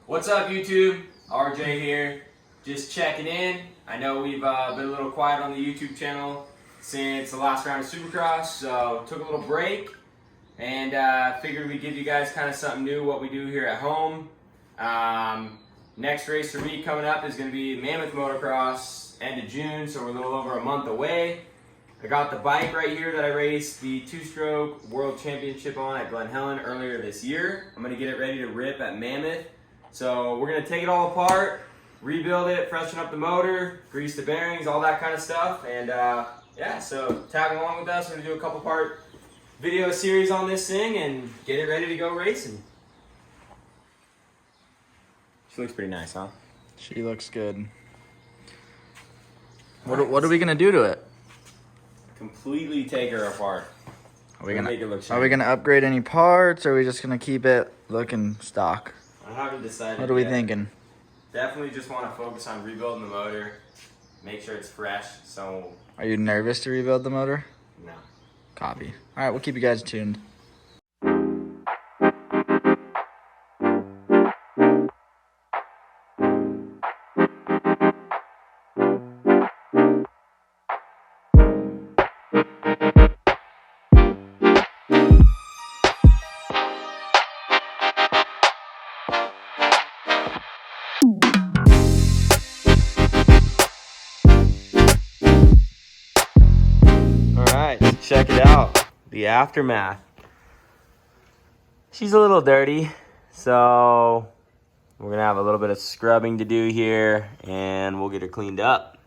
What's up, YouTube? RJ here, just checking in. I know we've been a little quiet on the YouTube channel since the last round of Supercross, so took a little break and figured we'd give you guys kind of something new, what we do here at home. Next race for me coming up is going to be Mammoth Motocross, end of June, so we're a little over a month away. I got the bike right here that I raced the two-stroke World Championship on at Glen Helen earlier this year. I'm going to get it ready to rip at Mammoth. So we're going to take it all apart, rebuild it, freshen up the motor, grease the bearings, all that kind of stuff. And yeah, so tag along with us. We're going to do a couple part video series on this thing and get it ready to go racing. She looks pretty nice, huh? She looks good. What are we gonna do to it? Completely take her apart. Are we make it look shiny. Are we gonna upgrade any parts, or are we just gonna keep it looking stock? I haven't decided. What are we yet. thinking? Definitely just want to focus on rebuilding the motor, make sure it's fresh. So. Are you nervous to rebuild the motor? No. Copy. All right, we'll keep you guys tuned. Check it out, the aftermath. She's a little dirty, so we're gonna have a little bit of scrubbing to do here and we'll get her cleaned up.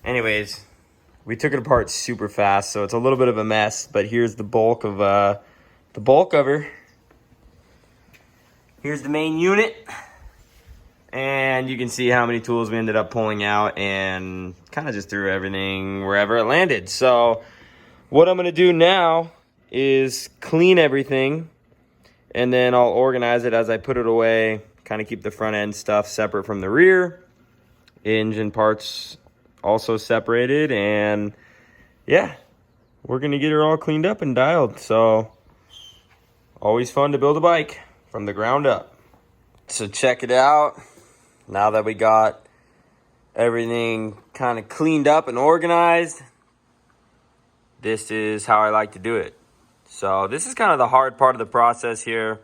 Anyways, we took it apart super fast, so it's a little bit of a mess, but here's the bulk of her. Here's the main unit, and you can see how many tools we ended up pulling out and kind of just threw everything wherever it landed. So what I'm gonna do now is clean everything, and then I'll organize it as I put it away, kind of keep the front end stuff separate from the rear, engine parts also separated, and yeah, we're gonna get her all cleaned up and dialed. So always fun to build a bike from the ground up. So check it out. Now that we got everything kind of cleaned up and organized, this is how I like to do it. So this is kind of the hard part of the process here.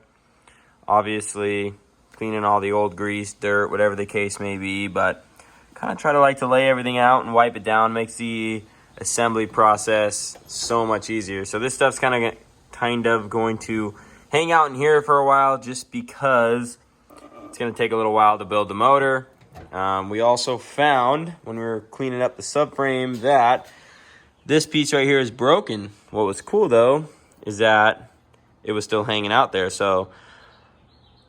Obviously, cleaning all the old grease, dirt, whatever the case may be, but kind of try to like to lay everything out and wipe it down. Makes the assembly process so much easier. So this stuff's kind of going to hang out in here for a while just because it's going to take a little while to build the motor. We also found when we were cleaning up the subframe that this piece right here is broken. What was cool though is that it was still hanging out there. So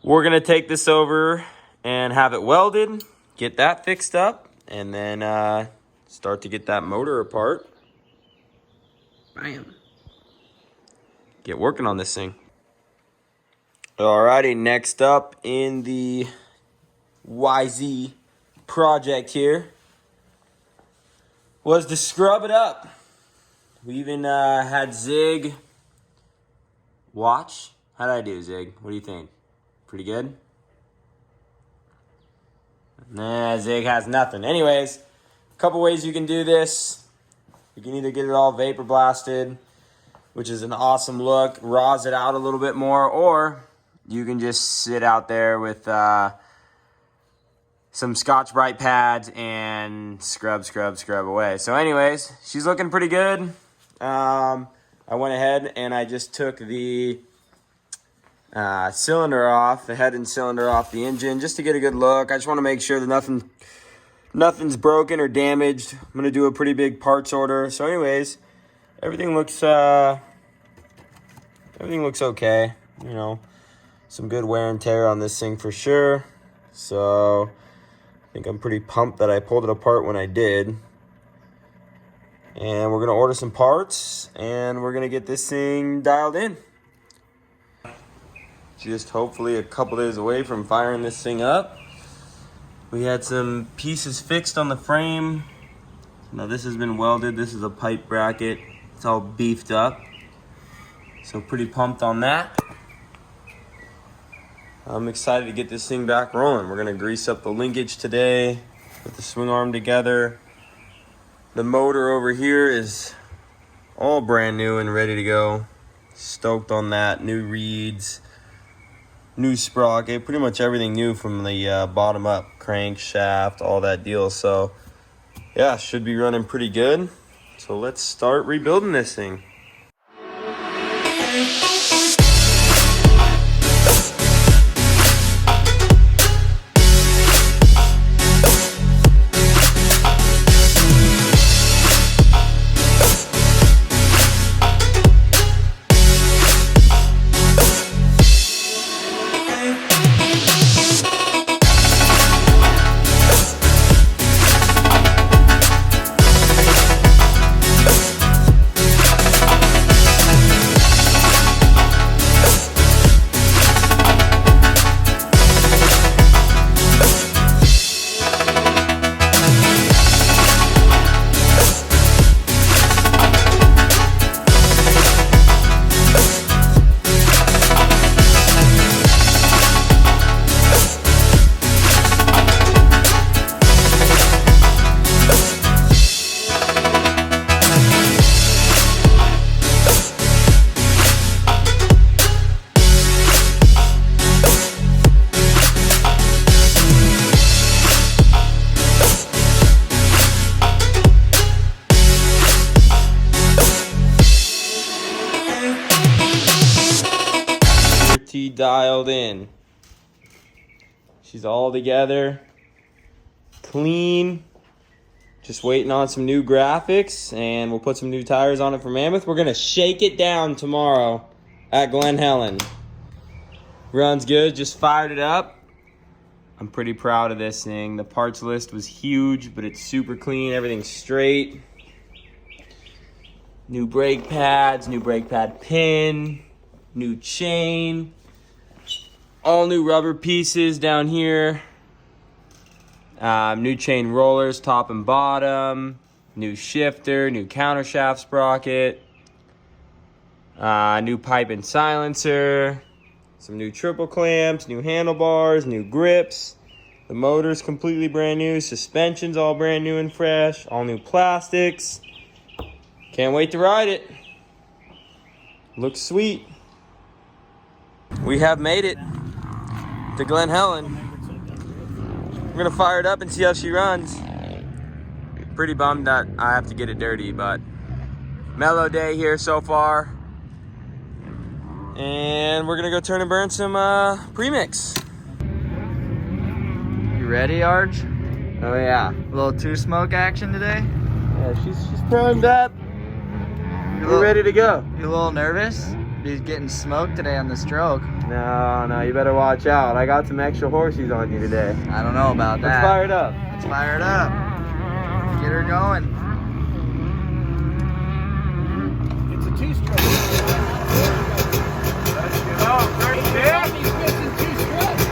we're gonna take this over and have it welded, get that fixed up, and then start to get that motor apart. Bam. Get working on this thing. Alrighty, next up in the YZ project here was to scrub it up. We even had Zig watch. How did I do, Zig? What do you think? Pretty good? Nah, Zig has nothing. Anyways, a couple ways you can do this. You can either get it all vapor blasted, which is an awesome look, raws it out a little bit more, or you can just sit out there with some Scotch-Brite pads and scrub away. So anyways, she's looking pretty good. I went ahead and I just took the cylinder off, the head and cylinder off the engine, just to get a good look. I just want to make sure that nothing's broken or damaged. I'm going to do a pretty big parts order. So anyways, everything looks okay. You know, some good wear and tear on this thing for sure. So I think I'm pretty pumped that I pulled it apart when I did. And we're going to order some parts, and we're going to get this thing dialed in. Just hopefully a couple days away from firing this thing up. We had some pieces fixed on the frame. Now this has been welded. This is a pipe bracket. It's all beefed up. So pretty pumped on that. I'm excited to get this thing back rolling. We're gonna grease up the linkage today, put the swing arm together. The motor over here is all brand new and ready to go. Stoked on that. New reeds, new sprocket, pretty much everything new from the bottom up, crankshaft, all that deal. So yeah, should be running pretty good. So let's start rebuilding this thing. Dialed in. She's all together, clean. Just waiting on some new graphics, and we'll put some new tires on it for Mammoth. We're gonna shake it down tomorrow at Glen Helen. Runs good, just fired it up. I'm pretty proud of this thing. The parts list was huge, but it's super clean, everything's straight. New brake pads, new brake pad pin, new chain. All new rubber pieces down here. New chain rollers, top and bottom. New shifter, new countershaft sprocket. New pipe and silencer. Some new triple clamps, new handlebars, new grips. The motor's completely brand new. Suspension's all brand new and fresh. All new plastics. Can't wait to ride it. Looks sweet. We have made it to Glen Helen. We're gonna fire it up and see how she runs. Pretty bummed that I have to get it dirty, but mellow day here so far. And we're gonna go turn and burn some premix. You ready, Arch? Oh yeah. A little two smoke action today? Yeah, she's primed up. We're ready to go. You a little nervous? He's getting smoked today on the stroke. No, you better watch out. I got some extra horsies on you today. I don't know about that. Let's fire it up. Let's fire it up. Get her going. It's a two-stroke. Oh, great there. He's missing two strokes.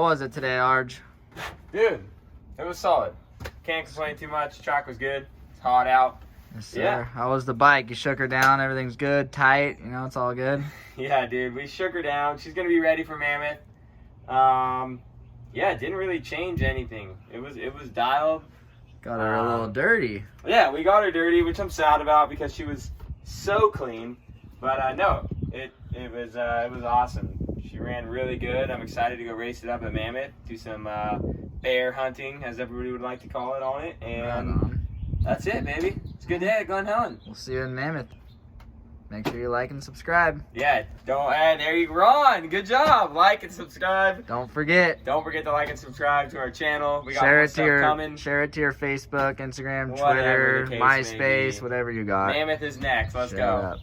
was it today, Arj? Dude, it was solid. Can't complain too much. Track was good. It's hot out. Yes, sir. Yeah. How was the bike? You shook her down. Everything's good, tight. You know, it's all good. Yeah, dude. We shook her down. She's gonna be ready for Mammoth. Yeah, it didn't really change anything. It was dialed. Got her a little dirty. Yeah, we got her dirty, which I'm sad about because she was so clean. But no, it was awesome. She ran really good. I'm excited to go race it up at Mammoth, do some bear hunting, as everybody would like to call it, on it. And Right on. that's it, baby. It's a good day at Glen Helen. We'll see you in Mammoth. Make sure you like and subscribe. Yeah, there you go, Ron. Good job. Like and subscribe. Don't forget. Don't forget to like and subscribe to our channel. We got Share more it to stuff your coming. share it to your Facebook, Instagram, Whatever Twitter, the case may MySpace, be. whatever you got. Mammoth is next. Let's Share go. it up.